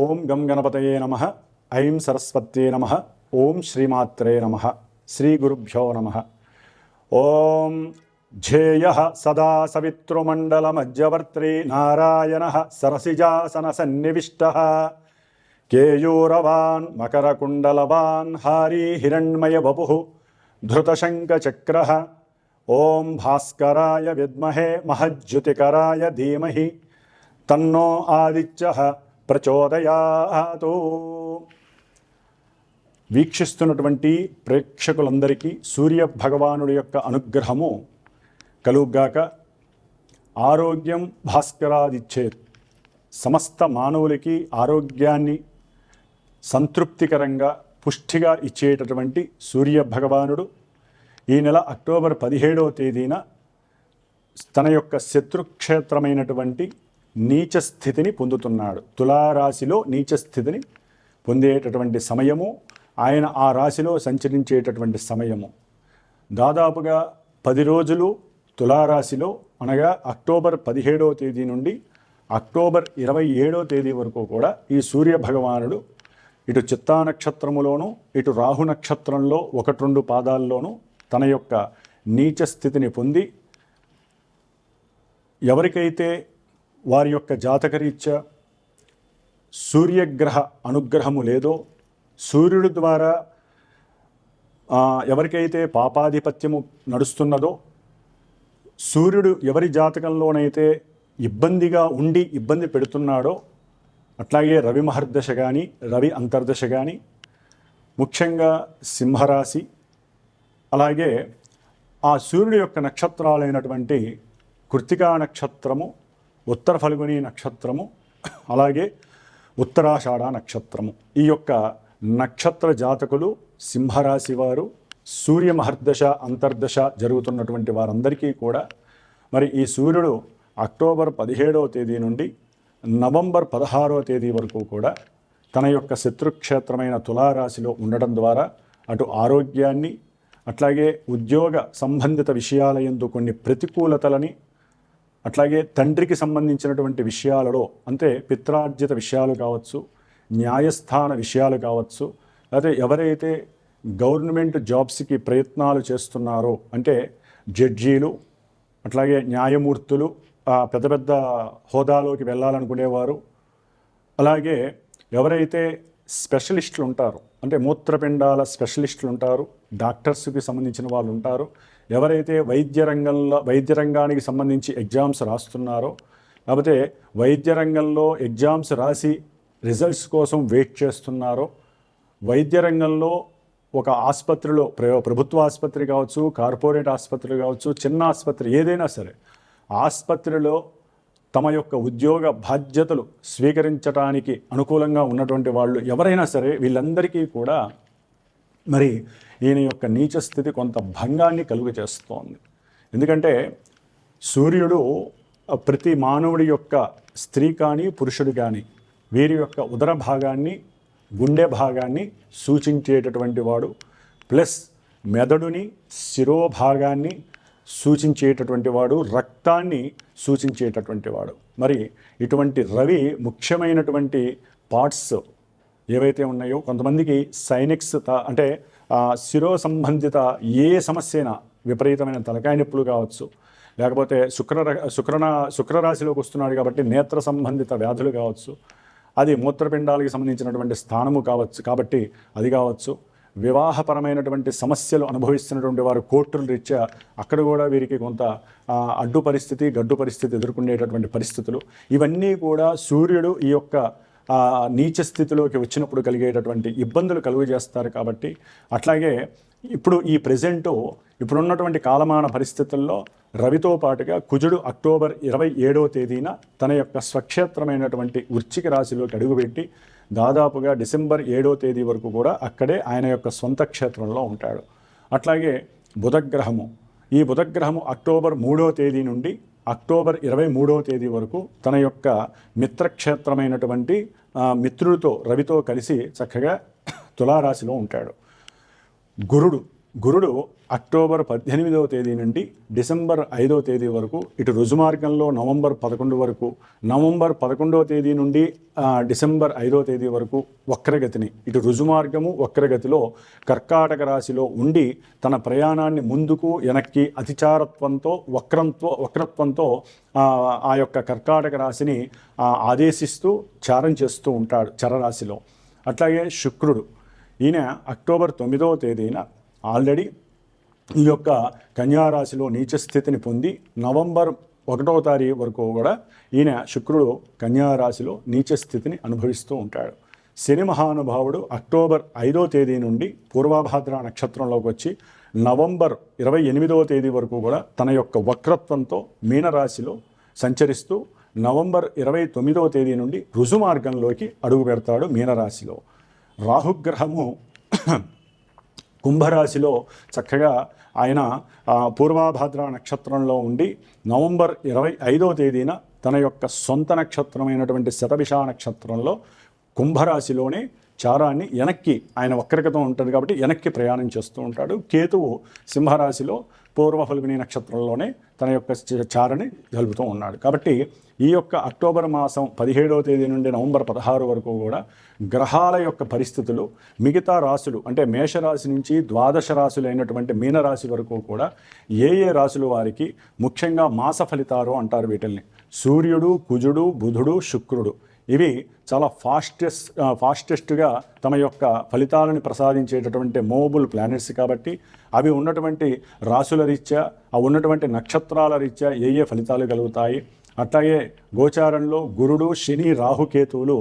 ఓం గం గణపతయే నమః. ఐం సరస్వత్యే నమః. ఓం శ్రీమాత్రే నమః. శ్రీ గురుభ్యో నమః. ఓం ఝేయః సదా సవితృమండలమజ్జవర్త్రీ నారాయణః సరసిజాసన సన్నివిష్టః కేయూరవాన్ మకరకుండలవాన్ హారీ హిరణ్మయ వపుః ధృతశంఖచక్రః. ఓం భాస్కరాయ విద్మహే మహజ్యుతికరాయ ధీమహి తన్నో ఆదిత్యః ప్రచోదయాతు. వీక్షిస్తున్నటువంటి ప్రేక్షకులందరికీ సూర్య భగవానుడి యొక్క అనుగ్రహము కలుగ్గాక. ఆరోగ్యం భాస్కరాదిచ్చేత్. సమస్త మానవులకి ఆరోగ్యాన్ని సంతృప్తికరంగా పుష్టిగా ఇచ్చేటటువంటి సూర్య భగవానుడు ఈ నెల అక్టోబర్ 17వ తేదీన తన యొక్క శత్రుక్షేత్రమైనటువంటి నీచ స్థితిని పొందుతున్నాడు. తులారాశిలో నీచ స్థితిని పొందేటటువంటి సమయము, ఆయన ఆ రాశిలో సంచరించేటటువంటి సమయము. దాదాపుగా 10 రోజులు తులారాశిలో, అనగా అక్టోబర్ 17వ తేదీ నుండి అక్టోబర్ 27వ తేదీ వరకు కూడా ఈ సూర్య భగవానుడు ఇటు చిత్తా నక్షత్రములోను ఇటు రాహు నక్షత్రంలో 1-2 పాదాల్లోనూ తన యొక్క నీచ స్థితిని పొంది, ఎవరికైతే వారి యొక్క జాతకరీత్యా సూర్యగ్రహ అనుగ్రహము లేదో, సూర్యుడి ద్వారా ఎవరికైతే పాపాధిపత్యము నడుస్తున్నదో, సూర్యుడు ఎవరి జాతకంలోనైతే ఇబ్బందిగా ఉండి ఇబ్బంది పెడుతున్నాడో, అట్లాగే రవి మహర్దశ కానీ రవి అంతర్దశ కానీ, ముఖ్యంగా సింహరాశి, అలాగే ఆ సూర్యుడి యొక్క నక్షత్రాలైనటువంటి కృత్తికా నక్షత్రము, ఉత్తర ఫల్గుని నక్షత్రము, అలాగే ఉత్తరాషాఢ నక్షత్రము, ఈ యొక్క నక్షత్ర జాతకులు సింహరాశి వారు సూర్య మహర్దశ అంతర్దశ జరుగుతున్నటువంటి వారందరికీ కూడా మరి ఈ సూర్యుడు అక్టోబర్ 17వ తేదీ నుండి నవంబర్ 16వ తేదీ వరకు కూడా తన యొక్క శత్రుక్షేత్రమైన తులారాశిలో ఉండడం ద్వారా అటు ఆరోగ్యాన్ని, అట్లాగే ఉద్యోగ సంబంధిత విషయాల యందు కొన్ని ప్రతికూలతలని, అట్లాగే తండ్రికి సంబంధించినటువంటి విషయాలలో, అంటే పిత్రార్జిత విషయాలు కావచ్చు, న్యాయస్థాన విషయాలు కావచ్చు, లేకపోతే ఎవరైతే గవర్నమెంట్ జాబ్స్కి ప్రయత్నాలు చేస్తున్నారో, అంటే జడ్జీలు, అట్లాగే న్యాయమూర్తులు, పెద్ద పెద్ద హోదాలోకి వెళ్ళాలనుకునేవారు, అలాగే ఎవరైతే స్పెషలిస్టులు ఉంటారో, అంటే మూత్రపిండాల స్పెషలిస్టులు ఉంటారు, డాక్టర్స్కి సంబంధించిన వాళ్ళు ఉంటారు, ఎవరైతే వైద్య రంగానికి సంబంధించి ఎగ్జామ్స్ రాస్తున్నారో, లేకపోతే వైద్య రంగంలో ఎగ్జామ్స్ రాసి రిజల్ట్స్ కోసం వెయిట్ చేస్తున్నారో, వైద్య రంగంలో ఒక ఆసుపత్రిలో, ప్రభుత్వ ఆసుపత్రి కావచ్చు, కార్పొరేట్ ఆసుపత్రి కావచ్చు, చిన్న ఆసుపత్రి ఏదైనా సరే, ఆసుపత్రిలో తమ యొక్క ఉద్యోగ బాధ్యతలు స్వీకరించడానికి అనుకూలంగా ఉన్నటువంటి వాళ్ళు ఎవరైనా సరే, వీళ్ళందరికీ కూడా మరి ఈయన యొక్క నీచ స్థితి కొంత భంగాన్ని కలుగ చేస్తోంది. ఎందుకంటే సూర్యుడు ప్రతి మానవుడి యొక్క స్త్రీ కానీ పురుషుడు కానీ వీరి యొక్క ఉదర భాగాన్ని, గుండె భాగాన్ని సూచించేటటువంటి వాడు, ప్లస్ మెదడుని, శిరోభాగాన్ని సూచించేటటువంటి వాడు, రక్తాన్ని సూచించేటటువంటి వాడు. మరి ఇటువంటి రవి ముఖ్యమైనటువంటి పార్ట్స్ ఏవైతే ఉన్నాయో, కొంతమందికి సైనిక్స్ అంటే శిరో సంబంధిత ఏ సమస్య అయినా, విపరీతమైన తలకాయ నొప్పులు కావచ్చు, లేకపోతే శుక్రరాశిలోకి వస్తున్నాడు కాబట్టి నేత్ర సంబంధిత వ్యాధులు కావచ్చు, అది మూత్రపిండాలకి సంబంధించినటువంటి స్థానము కావచ్చు కాబట్టి అది కావచ్చు, వివాహపరమైనటువంటి సమస్యలు అనుభవిస్తున్నటువంటి వారు కోర్టుల రీత్యా అక్కడ కూడా వీరికి కొంత అడ్డు పరిస్థితి, గడ్డు పరిస్థితి ఎదుర్కొనేటటువంటి పరిస్థితులు, ఇవన్నీ కూడా సూర్యుడు ఈ యొక్క నీచ స్థితిలోకి వచ్చినప్పుడు కలిగేటటువంటి ఇబ్బందులు కలుగు చేస్తారు. కాబట్టి అట్లాగే ఇప్పుడు ఈ ఇప్పుడున్నటువంటి కాలమాన పరిస్థితుల్లో రవితో పాటుగా కుజుడు అక్టోబర్ 27వ తేదీన తన యొక్క స్వక్షేత్రమైనటువంటి వృశ్చిక రాశిలోకి అడుగుపెట్టి దాదాపుగా డిసెంబర్ 7వ తేదీ వరకు కూడా అక్కడే ఆయన యొక్క సొంత క్షేత్రంలో ఉంటాడు. అట్లాగే బుధగ్రహము, ఈ బుధగ్రహము అక్టోబర్ 3వ తేదీ నుండి అక్టోబర్ 23వ తేదీ వరకు తన యొక్క మిత్రక్షేత్రమైనటువంటి మిత్రుడితో, రవితో కలిసి చక్కగా తులారాశిలో ఉంటాడు. గురుడు గురుడు అక్టోబర్ 18వ తేదీ నుండి డిసెంబర్ 5వ తేదీ వరకు ఇటు రుజుమార్గంలో నవంబర్ 11 వరకు, నవంబర్ 11వ తేదీ నుండి డిసెంబర్ 5వ తేదీ వరకు వక్రగతిని, ఇటు రుజుమార్గము వక్రగతిలో కర్కాటక రాశిలో ఉండి తన ప్రయాణాన్ని ముందుకు వెనక్కి అతిచారత్వంతో వక్రత్వంతో ఆ యొక్క కర్కాటక రాశిని ఆదేశిస్తూ చారం చేస్తూ ఉంటాడు చరరాశిలో. అట్లాగే శుక్రుడు ఈయన అక్టోబర్ 9వ తేదీన ఆల్రెడీ ఈ యొక్క కన్యారాశిలో నీచస్థితిని పొంది నవంబర్ 1వ తారీఖు వరకు కూడా ఈయన శుక్రుడు కన్యారాశిలో నీచస్థితిని అనుభవిస్తూ ఉంటాడు. శని మహానుభావుడు అక్టోబర్ 5వ తేదీ నుండి పూర్వభాద్ర నక్షత్రంలోకి వచ్చి నవంబర్ 28వ తేదీ వరకు కూడా తన యొక్క వక్రత్వంతో మీనరాశిలో సంచరిస్తూ నవంబర్ 29వ తేదీ నుండి రుజుమార్గంలోకి అడుగు పెడతాడు మీనరాశిలో. రాహుగ్రహము కుంభరాశిలో చక్కగా ఆయన పూర్వభాద్ర నక్షత్రంలో ఉండి నవంబర్ 25వ తేదీన తన యొక్క సొంత నక్షత్రమైనటువంటి శతభిష నక్షత్రంలో కుంభరాశిలోనే చారాన్ని వెనక్కి, ఆయన వక్రగతం ఉంటుంది కాబట్టి వెనక్కి ప్రయాణం చేస్తూ ఉంటాడు. కేతువు సింహరాశిలో పూర్వ ఫల్గుని నక్షత్రంలోనే తన యొక్క చారని జరుపుతూ ఉన్నాడు. కాబట్టి ఈ యొక్క అక్టోబర్ మాసం 17వ తేదీ నుండి నవంబర్ 16 వరకు కూడా గ్రహాల యొక్క పరిస్థితులు మిగతా రాశులు అంటే మేషరాశి నుంచి ద్వాదశ రాశులు అయినటువంటి మీనరాశి వరకు కూడా ఏ రాశుల వారికి ముఖ్యంగా మాస ఫలితాలు అంటారు వీటిల్ని. సూర్యుడు, కుజుడు, బుధుడు, శుక్రుడు ఇవి చాలా ఫాస్టెస్ట్గా తమ యొక్క ఫలితాలను ప్రసాదించేటటువంటి మూవబుల్ ప్లానెట్స్ కాబట్టి అవి ఉన్నటువంటి రాశుల రీత్యా, అవి ఉన్నటువంటి నక్షత్రాల రీత్యా ఏ ఫలితాలు కలుగుతాయి. అట్లాగే గోచారంలో గురుడు, శని, రాహుకేతువులు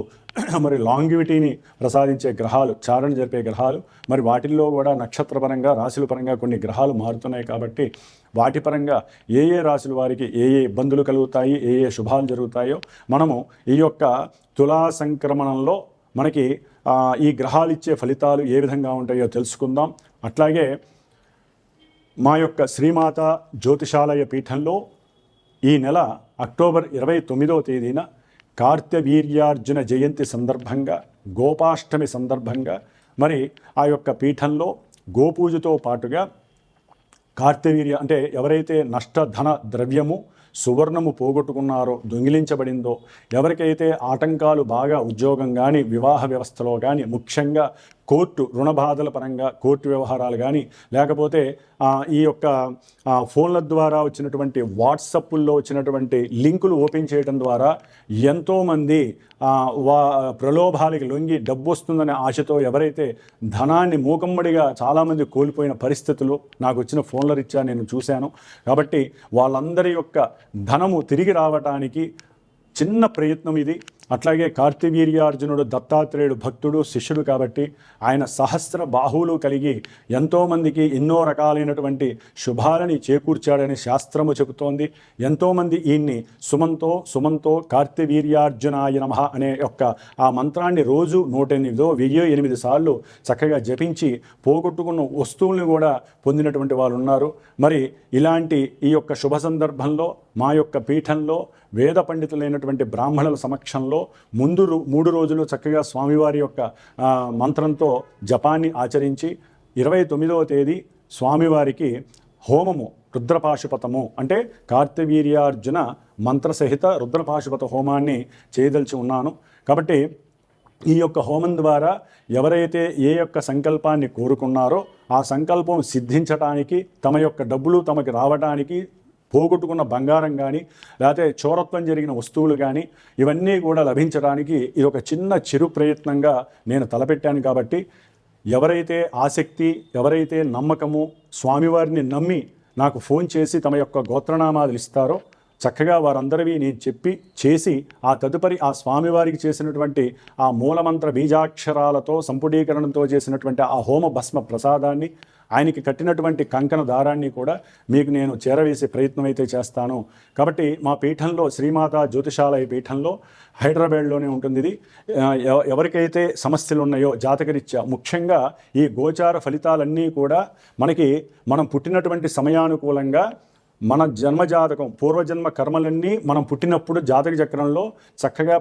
మరి లాంగివిటీని ప్రసాదించే గ్రహాలు, చారణ జరిపే గ్రహాలు, మరి వాటిల్లో కూడా నక్షత్రపరంగా రాశుల పరంగా కొన్ని గ్రహాలు మారుతున్నాయి కాబట్టి వాటి పరంగా ఏ రాశుల వారికి ఏ ఇబ్బందులు కలుగుతాయి, ఏ శుభాలు జరుగుతాయో మనము ఈ యొక్క తులా సంక్రమణంలో మనకి ఈ గ్రహాలు ఇచ్చే ఫలితాలు ఏ విధంగా ఉంటాయో తెలుసుకుందాం. అట్లాగే మా యొక్క శ్రీమాత జ్యోతిషాలయ పీఠంలో ఈ నెల అక్టోబర్ 29వ తేదీన కార్తవీర్యార్జున జయంతి సందర్భంగా, గోపాష్టమి సందర్భంగా మరి ఆ యొక్క పీఠంలో గోపూజతో పాటుగా కార్తవీర్య అంటే ఎవరైతే నష్టధన ద్రవ్యము సువర్ణము పోగొట్టుకున్నారో, దొంగిలించబడిందో, ఎవరికైతే ఆటంకాలు బాగా ఉద్యోగం కానీ వివాహ వ్యవస్థలో కానీ ముఖ్యంగా కోర్టు రుణ బాధల పరంగా కోర్టు వ్యవహారాలు కానీ లేకపోతే ఈ యొక్క ఫోన్ల ద్వారా వచ్చినటువంటి వాట్సప్ల్లో వచ్చినటువంటి లింకులు ఓపెన్ చేయడం ద్వారా ఎంతోమంది ప్రలోభాలకి లొంగి డబ్బు వస్తుందనే ఆశతో ఎవరైతే ధనాన్ని మూకమ్మడిగా చాలామంది కోల్పోయిన పరిస్థితులు నాకు వచ్చిన ఫోన్ల రీత్యా నేను చూశాను. కాబట్టి వాళ్ళందరి యొక్క ధనము తిరిగి రావటానికి చిన్న ప్రయత్నం ఇది. అట్లాగే కార్తవీర్యార్జునుడు దత్తాత్రేయుడు భక్తుడు, శిష్యుడు కాబట్టి ఆయన సహస్ర బాహువులు కలిగి ఎంతోమందికి ఎన్నో రకాలైనటువంటి శుభాలని చేకూర్చాడని శాస్త్రము చెబుతోంది. ఎంతోమంది ఈయన్ని సుమంతో కార్తవీర్యార్జునాయ నమః అనే యొక్క ఆ మంత్రాన్ని రోజు 108 సార్లు చక్కగా జపించి పోగొట్టుకున్న వస్తువుల్ని కూడా పొందినటువంటి వాళ్ళు ఉన్నారు. మరి ఇలాంటి ఈ యొక్క శుభ సందర్భంలో మా యొక్క పీఠంలో వేద పండితులైనటువంటి బ్రాహ్మణుల సమక్షంలో ముందు 3 రోజులు చక్కగా స్వామివారి యొక్క మంత్రంతో జపాన్ని ఆచరించి 29వ తేదీ స్వామివారికి హోమము రుద్రపాశుపతము అంటే కార్తవీర్యార్జున మంత్రసహిత రుద్రపాశుపత హోమాన్ని చేయదలిచి ఉన్నాను. కాబట్టి ఈ యొక్క హోమం ద్వారా ఎవరైతే ఏ యొక్క సంకల్పాన్ని కోరుకున్నారో ఆ సంకల్పం సిద్ధించటానికి, తమ యొక్క డబ్బులు తమకి రావడానికి, పోగొట్టుకున్న బంగారం కానీ లేకపోతే చోరత్వం జరిగిన వస్తువులు కానీ ఇవన్నీ కూడా లభించడానికి ఇది ఒక చిరు ప్రయత్నంగా నేను తలపెట్టాను. కాబట్టి ఎవరైతే ఆసక్తి, ఎవరైతే నమ్మకము, స్వామివారిని నమ్మి నాకు ఫోన్ చేసి తమ యొక్క గోత్రనామాలు ఇస్తారో చక్కగా వారందరివి నేను చెప్పి చేసి ఆ తదుపరి ఆ స్వామివారికి చేసినటువంటి ఆ మూలమంత్ర బీజాక్షరాలతో సంపుడీకరణతో చేసినటువంటి ఆ హోమ భస్మ ప్రసాదాన్ని, ఆయనకి కట్టినటువంటి కంకణ దారాన్ని కూడా మీకు నేను చేరవేసే ప్రయత్నం అయితే చేస్తాను. కాబట్టి మా పీఠంలో శ్రీమాత జ్యోతిషాలయ పీఠంలో హైదరాబాద్లోనే ఉంటుంది. ఇది ఎవరికైతే సమస్యలు ఉన్నాయో జాతకరీత్యా ముఖ్యంగా ఈ గోచార ఫలితాలన్నీ కూడా మనం పుట్టినటువంటి సమయానుకూలంగా మన జన్మజాతకం పూర్వజన్మ కర్మలన్నీ మనం పుట్టినప్పుడు జాతక చక్రంలో చక్కగా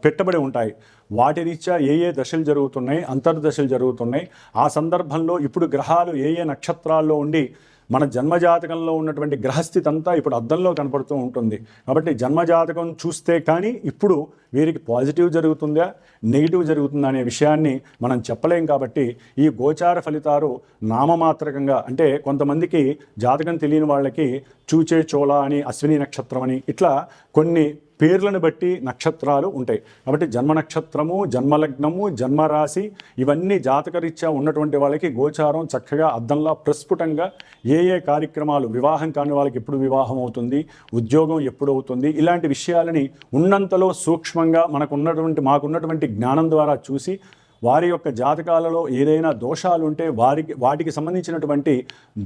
పెట్టబడి ఉంటాయి. వాటి రీత్యా ఏ ఏ దశలు జరుగుతున్నాయి, అంతర్దశలు జరుగుతున్నాయి, ఆ సందర్భంలో ఇప్పుడు గ్రహాలు ఏ ఏ నక్షత్రాల్లో ఉండి మన జన్మజాతకంలో ఉన్నటువంటి గ్రహస్థితి అంతా ఇప్పుడు అద్దంలో కనపడుతూ ఉంటుంది. కాబట్టి జన్మజాతకం చూస్తే కానీ ఇప్పుడు వీరికి పాజిటివ్ జరుగుతుందా, నెగిటివ్ జరుగుతుందా అనే విషయాన్ని మనం చెప్పలేం. కాబట్టి ఈ గోచార ఫలితాలు నామమాత్రకంగా, అంటే కొంతమందికి జాతకం తెలియని వాళ్ళకి చూచే చోళ అని, అశ్విని నక్షత్రం అని, ఇట్లా కొన్ని పేర్లను బట్టి నక్షత్రాలు ఉంటాయి. కాబట్టి జన్మ నక్షత్రము, జన్మలగ్నము, జన్మరాశి ఇవన్నీ జాతకరీత్యా ఉన్నటువంటి వాళ్ళకి గోచారం చక్కగా అద్దంలా ప్రస్ఫుటంగా ఏ ఏ కార్యక్రమాలు, వివాహం కాని వాళ్ళకి ఎప్పుడు వివాహం అవుతుంది, ఉద్యోగం ఎప్పుడు అవుతుంది, ఇలాంటి విషయాలని ఉన్నంతలో సూక్ష్మంగా మాకున్నటువంటి జ్ఞానం ద్వారా చూసి వారి యొక్క జాతకాలలో ఏదైనా దోషాలు ఉంటే వాటికి సంబంధించినటువంటి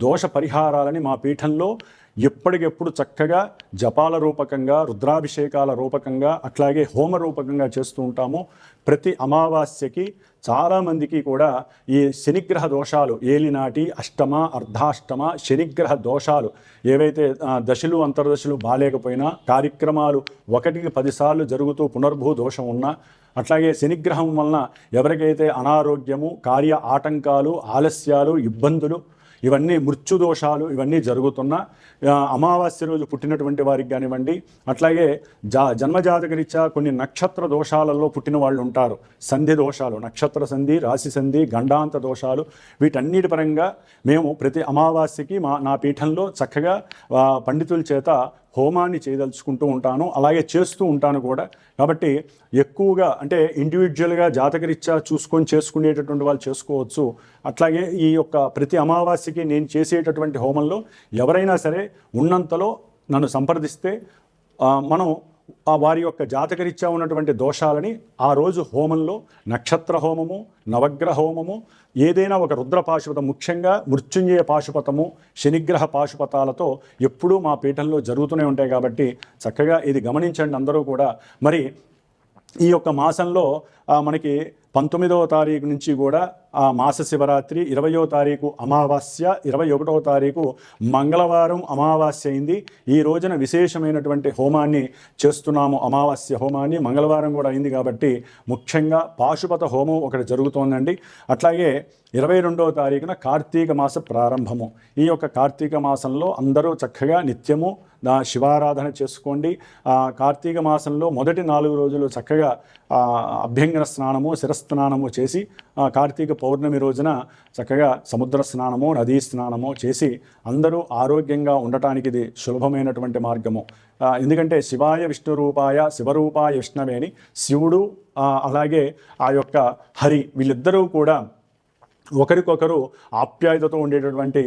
దోష పరిహారాలని మా పీఠంలో ఎప్పటికెప్పుడు చక్కగా జపాల రూపకంగా, రుద్రాభిషేకాల రూపకంగా, అట్లాగే హోమ రూపకంగా చేస్తూ ఉంటాము. ప్రతి అమావాస్యకి చాలామందికి కూడా ఈ శనిగ్రహ దోషాలు, ఏలినాటి, అష్టమ, అర్ధాష్టమ శనిగ్రహ దోషాలు ఏవైతే దశలు అంతర్దశలు బాలేకపోయినా, కార్యక్రమాలు 1కి 10 సార్లు జరుగుతూ పునర్భూ దోషం ఉన్నా, అట్లాగే శనిగ్రహం వలన ఎవరికైతే అనారోగ్యము, కార్య ఆటంకాలు, ఆలస్యాలు, ఇబ్బందులు, ఇవన్నీ మృత్యుదోషాలు ఇవన్నీ జరుగుతున్న అమావాస్య రోజు పుట్టినటువంటి వారికి కానివ్వండి, అట్లాగే జన్మజాతకరీత్యా కొన్ని నక్షత్ర దోషాలలో పుట్టిన వాళ్ళు ఉంటారు. సంధి దోషాలు, నక్షత్ర సంధి, రాశి సంధి, గండాంత దోషాలు, వీటన్నిటి పరంగా మేము ప్రతి అమావాస్యకి నా పీఠంలో చక్కగా పండితుల చేత హోమాన్ని చేయదలుచుకుంటూ ఉంటాను, అలాగే చేస్తూ ఉంటాను కూడా. కాబట్టి ఎక్కువగా అంటే ఇండివిజువల్గా జాతకరీత్యా చూసుకొని చేసుకునేటటువంటి వాళ్ళు చేసుకోవచ్చు. అట్లాగే ఈ యొక్క ప్రతి అమావాస్యకి నేను చేసేటటువంటి హోమంలో ఎవరైనా సరే ఉన్నంతలో నన్ను సంప్రదిస్తే మనం వారి యొక్క జాతకరీత్యా ఉన్నటువంటి దోషాలని ఆ రోజు హోమంలో నక్షత్ర హోమము, నవగ్రహ హోమము, ఏదైనా ఒక రుద్ర పాశుపతం, ముఖ్యంగా మృత్యుంజయ పాశుపతము, శనిగ్రహ పాశుపతాలతో ఎప్పుడూ మా పీఠంలో జరుగుతూనే ఉంటాయి. కాబట్టి చక్కగా ఇది గమనించండి అందరూ కూడా. మరి ఈ యొక్క మాసంలో మనకి 19వ తారీఖు నుంచి కూడా మాస శివరాత్రి, 20వ తారీఖు అమావాస్య, 21వ తారీఖు మంగళవారం అమావాస్య అయింది. ఈ రోజున విశేషమైనటువంటి హోమాన్ని చేస్తున్నాము, అమావాస్య హోమాన్ని. మంగళవారం కూడా అయింది కాబట్టి ముఖ్యంగా పాశుపత హోమం ఒకటి జరుగుతోందండి. అట్లాగే 22వ తారీఖున కార్తీక మాస ప్రారంభము. ఈ యొక్క కార్తీక మాసంలో అందరూ చక్కగా నిత్యము శివారాధన చేసుకోండి. కార్తీక మాసంలో మొదటి 4 రోజులు చక్కగా అభ్యంగన స్నానము, శిరస్నానము చేసి కార్తీక పౌర్ణమి రోజున చక్కగా సముద్ర స్నానము, నదీ స్నానము చేసి అందరూ ఆరోగ్యంగా ఉండటానికి ఇది సులభమైనటువంటి మార్గము. ఎందుకంటే శివాయ విష్ణు రూపాయ శివరూపాయ విష్ణవే అని శివుడు అలాగే ఆ యొక్క హరి వీళ్ళిద్దరూ కూడా ఒకరికొకరు ఆప్యాయతతో ఉండేటటువంటి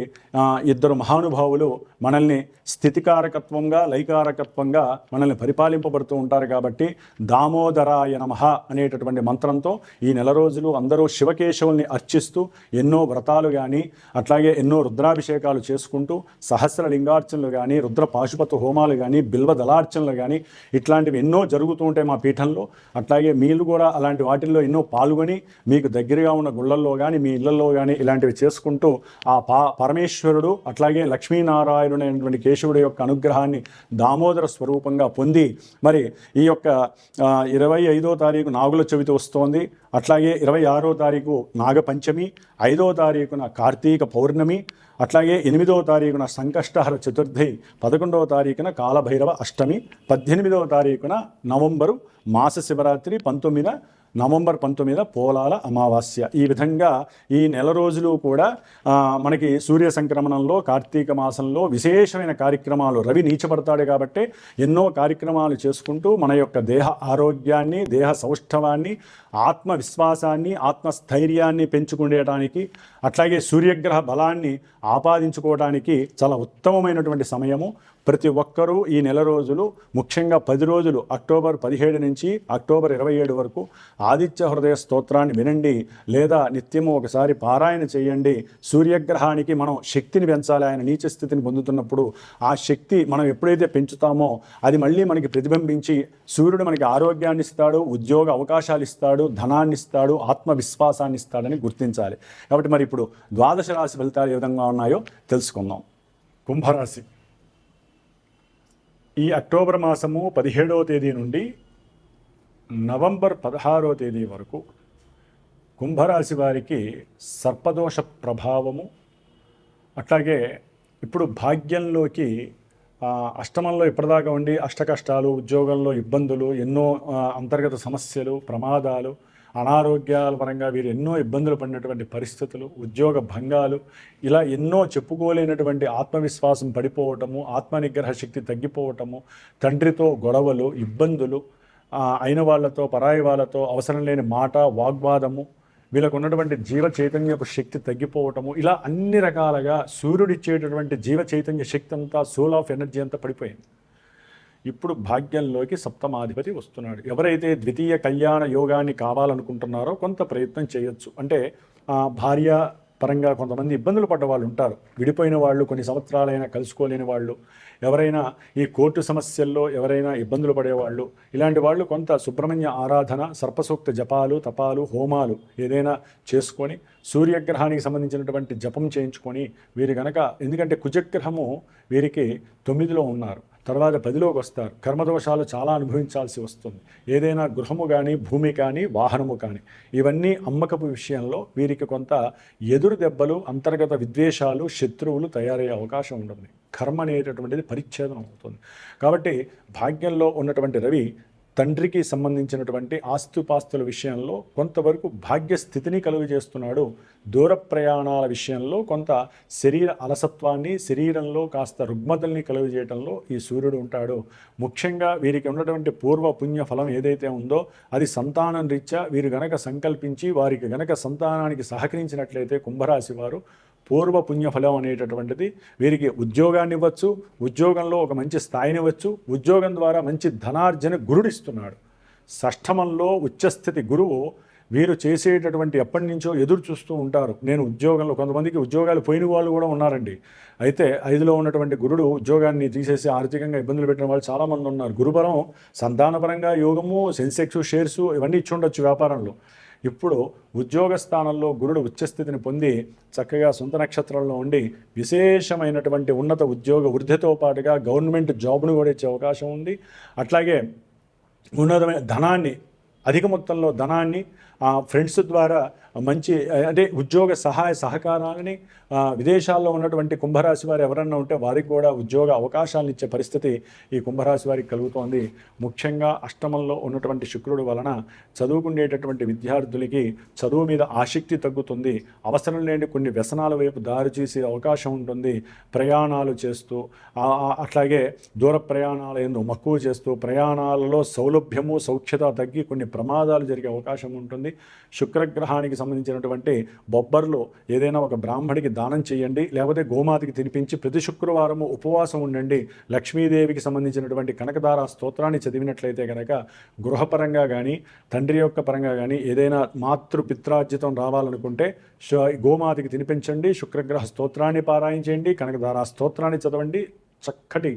ఇద్దరు మహానుభావులు మనల్ని స్థితికారకత్వంగా, లైకారకత్వంగా మనల్ని పరిపాలింపబడుతూ ఉంటారు. కాబట్టి దామోదరాయ నమః అనేటటువంటి మంత్రంతో ఈ నెల రోజులు అందరూ శివకేశవుల్ని అర్చిస్తూ ఎన్నో వ్రతాలు కానీ, అట్లాగే ఎన్నో రుద్రాభిషేకాలు చేసుకుంటూ సహస్ర లింగార్చనలు కానీ, రుద్ర పాశుపత హోమాలు కానీ, బిల్వ దళార్చనలు కానీ ఇట్లాంటివి ఎన్నో జరుగుతూ ఉంటాయి మా పీఠంలో. అట్లాగే మీరు కూడా అలాంటి వాటిల్లో ఎన్నో పాల్గొని మీకు దగ్గరగా ఉన్న గుళ్ళల్లో కానీ, మీ ఇళ్లలో కానీ ఇలాంటివి చేసుకుంటూ ఆ పరమేశ్వరుడు అట్లాగే లక్ష్మీనారాయణుడు అయినటువంటి కేశవుడి యొక్క అనుగ్రహాన్ని దామోదర స్వరూపంగా పొంది, మరి ఈ యొక్క 25వ తారీఖు నాగుల చవితి వస్తోంది. అట్లాగే 26వ తారీఖు నాగపంచమి, 5వ తారీఖున కార్తీక పౌర్ణమి, అట్లాగే 8వ తారీఖున సంకష్టహర చతుర్థి, 11వ తారీఖున కాలభైరవ అష్టమి, 18వ తారీఖున నవంబరు మాస శివరాత్రి, నవంబర్ 19 పోలాల అమావాస్య. ఈ విధంగా ఈ నెల రోజులు కూడా మనకి సూర్య సంక్రమణంలో కార్తీక మాసంలో విశేషమైన కార్యక్రమాలు, రవి నీచపడతాడు కాబట్టి ఎన్నో కార్యక్రమాలు చేసుకుంటూ మన యొక్క దేహ ఆరోగ్యాన్ని, దేహ సౌష్ఠవాన్ని, ఆత్మవిశ్వాసాన్ని, ఆత్మస్థైర్యాన్ని పెంచుకునేటానికి, అట్లాగే సూర్యగ్రహ బలాన్ని ఆపాదించుకోవడానికి చాలా ఉత్తమమైనటువంటి సమయము. ప్రతి ఒక్కరూ ఈ నెల రోజులు, ముఖ్యంగా 10 రోజులు అక్టోబర్ 17 నుంచి అక్టోబర్ 27 వరకు ఆదిత్య హృదయ స్తోత్రాన్ని వినండి, లేదా నిత్యము ఒకసారి పారాయణ చేయండి. సూర్యగ్రహానికి మనం శక్తిని పెంచాలి. ఆయన నీచ స్థితిని పొందుతున్నప్పుడు ఆ శక్తి మనం ఎప్పుడైతే పెంచుతామో అది మళ్ళీ మనకి ప్రతిబింబించి సూర్యుడు మనకి ఆరోగ్యాన్ని ఇస్తాడు, ఉద్యోగ అవకాశాలు ఇస్తాడు, ధనాన్ని ఇస్తాడు, ఆత్మవిశ్వాసాన్ని ఇస్తాడని గుర్తించాలి. కాబట్టి మరి ఇప్పుడు ద్వాదశ రాశి ఫలితాలు ఏ విధంగా ఉన్నాయో తెలుసుకుందాం. కుంభరాశి. ఈ అక్టోబర్ మాసము 17వ తేదీ నుండి నవంబర్ 16వ తేదీ వరకు కుంభరాశి వారికి సర్పదోష ప్రభావము, అట్లాగే ఇప్పుడు భాగ్యంలోకి అష్టమంలో ఇప్పటిదాకా ఉండి అష్టకష్టాలు, ఉద్యోగంలో ఇబ్బందులు, ఎన్నో అంతర్గత సమస్యలు, ప్రమాదాలు, అనారోగ్యాల పరంగా వీరు ఎన్నో ఇబ్బందులు పడినటువంటి పరిస్థితులు, ఉద్యోగ భంగాలు, ఇలా ఎన్నో చెప్పుకోలేనటువంటి ఆత్మవిశ్వాసం పడిపోవటము, ఆత్మనిగ్రహ శక్తి తగ్గిపోవటము, తండ్రితో గొడవలు, ఇబ్బందులు, అయిన వాళ్ళతో పరాయి వాళ్ళతో అవసరం లేని మాట, వాగ్వాదము, వీళ్ళకు ఉన్నటువంటి జీవ చైతన్యపు శక్తి తగ్గిపోవటము, ఇలా అన్ని రకాలుగా సూర్యుడిచ్చేటటువంటి జీవ చైతన్య శక్తి అంతా, సోల్ ఆఫ్ ఎనర్జీ అంతా పడిపోయింది. ఇప్పుడు భాగ్యంలోకి సప్తమాధిపతి వస్తున్నాడు. ఎవరైతే ద్వితీయ కళ్యాణ యోగాన్ని కావాలనుకుంటున్నారో కొంత ప్రయత్నం చేయొచ్చు. అంటే భార్య పరంగా కొంతమంది ఇబ్బందులు పడ్డ వాళ్ళు ఉంటారు, విడిపోయిన వాళ్ళు, కొన్ని సంవత్సరాలైనా కలుసుకోలేని వాళ్ళు, ఎవరైనా ఈ కోర్టు సమస్యల్లో ఎవరైనా ఇబ్బందులు పడేవాళ్ళు, ఇలాంటి వాళ్ళు కొంత సుబ్రహ్మణ్య ఆరాధన, సర్పసూక్త జపాలు, తపాలు, హోమాలు ఏదైనా చేసుకొని సూర్యగ్రహానికి సంబంధించినటువంటి జపం చేయించుకొని వీరు గనక, ఎందుకంటే కుజగ్రహము వీరికి 9లో ఉన్నారు, తర్వాత 10లోకి వస్తారు, కర్మదోషాలు చాలా అనుభవించాల్సి వస్తుంది. ఏదైనా గృహము కానీ, భూమి కానీ, వాహనము కానీ, ఇవన్నీ అమ్మకపు విషయంలో వీరికి కొంత ఎదురు దెబ్బలు, అంతర్గత విద్వేషాలు, శత్రువులు తయారయ్యే అవకాశం ఉంటుంది. కర్మ అనేటటువంటిది పరిచ్ఛేదం అవుతుంది. కాబట్టి భాగ్యంలో ఉన్నటువంటి రవి తండ్రికి సంబంధించినటువంటి ఆస్తుపాస్తుల విషయంలో కొంతవరకు భాగ్యస్థితిని కలుగజేస్తున్నాడు. దూర ప్రయాణాల విషయంలో కొంత శరీర అలసత్వాన్ని, శరీరంలో కాస్త రుగ్మతల్ని కలుగజేయడంలో ఈ సూర్యుడు ఉంటాడు. ముఖ్యంగా వీరికి ఉన్నటువంటి పూర్వ పుణ్య ఫలం ఏదైతే ఉందో అది సంతానం రీత్యా వీరు గనక సంకల్పించి వారికి గనక సంతానానికి సహకరించినట్లయితే కుంభరాశి వారు పూర్వ పుణ్యఫలం అనేటటువంటిది వీరికి ఉద్యోగాన్ని ఇవ్వచ్చు, ఉద్యోగంలో ఒక మంచి స్థాయిని ఇవ్వచ్చు, ఉద్యోగం ద్వారా మంచి ధనార్జన గురుడిస్తున్నాడు. షష్ఠమంలో ఉచ్చస్థితి గురువు వీరు చేసేటటువంటి ఎప్పటి నుంచో ఎదురు చూస్తూ ఉంటారు. నేను ఉద్యోగంలో, కొంతమందికి ఉద్యోగాలు పోయిన వాళ్ళు కూడా ఉన్నారండి. అయితే 5లో ఉన్నటువంటి గురుడు ఉద్యోగాన్ని తీసేసి ఆర్థికంగా ఇబ్బందులు పెట్టిన వాళ్ళు చాలామంది ఉన్నారు. గురుబలం సంతానపరంగా యోగము, సెన్సెక్స్, షేర్స్ ఇవన్నీ ఇచ్చి ఉండొచ్చు వ్యాపారంలో. ఇప్పుడు ఉద్యోగ స్థానంలో గురుడు ఉచ్చస్థితిని పొంది చక్కగా సొంత నక్షత్రంలో ఉండి విశేషమైనటువంటి ఉన్నత ఉద్యోగ వృద్ధితో పాటుగా గవర్నమెంట్ జాబ్ను కూడా ఇచ్చే అవకాశం ఉంది. అట్లాగే ఉన్నతమైన ధనాన్ని, అధిక మొత్తంలో ధనాన్ని ఫ్రెండ్స్ ద్వారా మంచి, అంటే ఉద్యోగ సహాయ సహకారాలని, విదేశాల్లో ఉన్నటువంటి కుంభరాశి వారు ఎవరన్నా ఉంటే వారికి కూడా ఉద్యోగ అవకాశాలను ఇచ్చే పరిస్థితి ఈ కుంభరాశి వారికి కలుగుతోంది. ముఖ్యంగా అష్టమంలో ఉన్నటువంటి శుక్రుడు వలన చదువుకునేటటువంటి విద్యార్థులకి చదువు మీద ఆసక్తి తగ్గుతుంది. అవసరం లేని కొన్ని వ్యసనాల వైపు దారి చేసే అవకాశం ఉంటుంది. ప్రయాణాలు చేస్తూ, అట్లాగే దూర ప్రయాణాలు ఎందు మక్కువ చేస్తూ, ప్రయాణాలలో సౌలభ్యము, సౌఖ్యత తగ్గి కొన్ని ప్రమాదాలు జరిగే అవకాశం ఉంటుంది. శుక్రగ్రహానికి సంబంధించినటువంటి బొబ్బర్లు ఏదైనా ఒక బ్రాహ్మడికి దానం చేయండి, లేకపోతే గోమాతకి తినిపించి ప్రతి శుక్రవారము ఉపవాసం ఉండండి. లక్ష్మీదేవికి సంబంధించినటువంటి కనకదార స్తోత్రాన్ని చదివినట్లయితే కనుక గృహపరంగా కానీ, తండ్రి యొక్క పరంగా కానీ ఏదైనా మాతృపిత్రార్జితం రావాలనుకుంటే గోమాతకి తినిపించండి, శుక్రగ్రహ స్తోత్రాన్ని పారాయణ కనకదార స్తోత్రాన్ని చదవండి. చక్కటి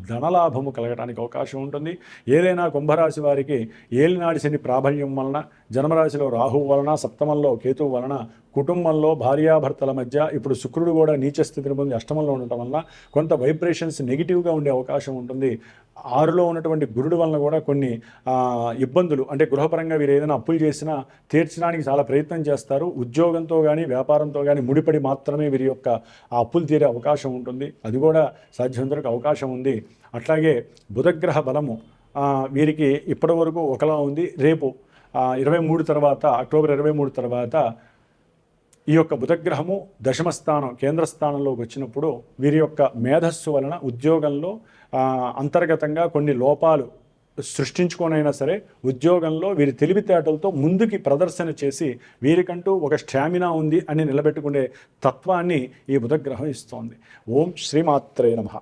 ధనలాభము కలగడానికి అవకాశం ఉంటుంది. ఏదైనా కుంభరాశి వారికి ఏలినాడి శని ప్రాబల్యం వలన, జన్మరాశిలో రాహువు వలన, సప్తమంలో కేతువు వలన, కుటుంబంలో భార్యాభర్తల మధ్య ఇప్పుడు శుక్రుడు కూడా నీచ స్థితిని పొంది అష్టమంలో ఉండటం వలన కొంత వైబ్రేషన్స్ నెగిటివ్గా ఉండే అవకాశం ఉంటుంది. 6లో ఉన్నటువంటి గురుడు వలన కూడా కొన్ని ఇబ్బందులు, అంటే గృహపరంగా వీరు ఏదైనా అప్పులు చేసినా తీర్చడానికి చాలా ప్రయత్నం చేస్తారు. ఉద్యోగంతో కానీ, వ్యాపారంతో కానీ ముడిపడి మాత్రమే వీరి యొక్క ఆ అప్పులు తీరే అవకాశం ఉంటుంది. అది కూడా సాధ్యమంతరకు అవకాశం ఉంది. అట్లాగే బుధగ్రహ బలము వీరికి ఇప్పటి వరకు ఒకలా ఉంది. రేపు 23 తర్వాత, అక్టోబర్ 23 తర్వాత ఈ యొక్క బుధగ్రహము దశమ స్థానం, కేంద్ర స్థానంలోకి వచ్చినప్పుడు వీరి యొక్క మేధస్సు వలన ఉద్యోగంలో అంతర్గతంగా కొన్ని లోపాలు సృష్టించుకొనైనా సరే ఉద్యోగంలో వీరి తెలివితేటలతో ముందుకి ప్రదర్శన చేసి వీరికంటూ ఒక స్టామినా ఉంది అని నిలబెట్టుకునే తత్వాన్ని ఈ బుధగ్రహం ఇస్తోంది. ఓం శ్రీమాత్రే నమః.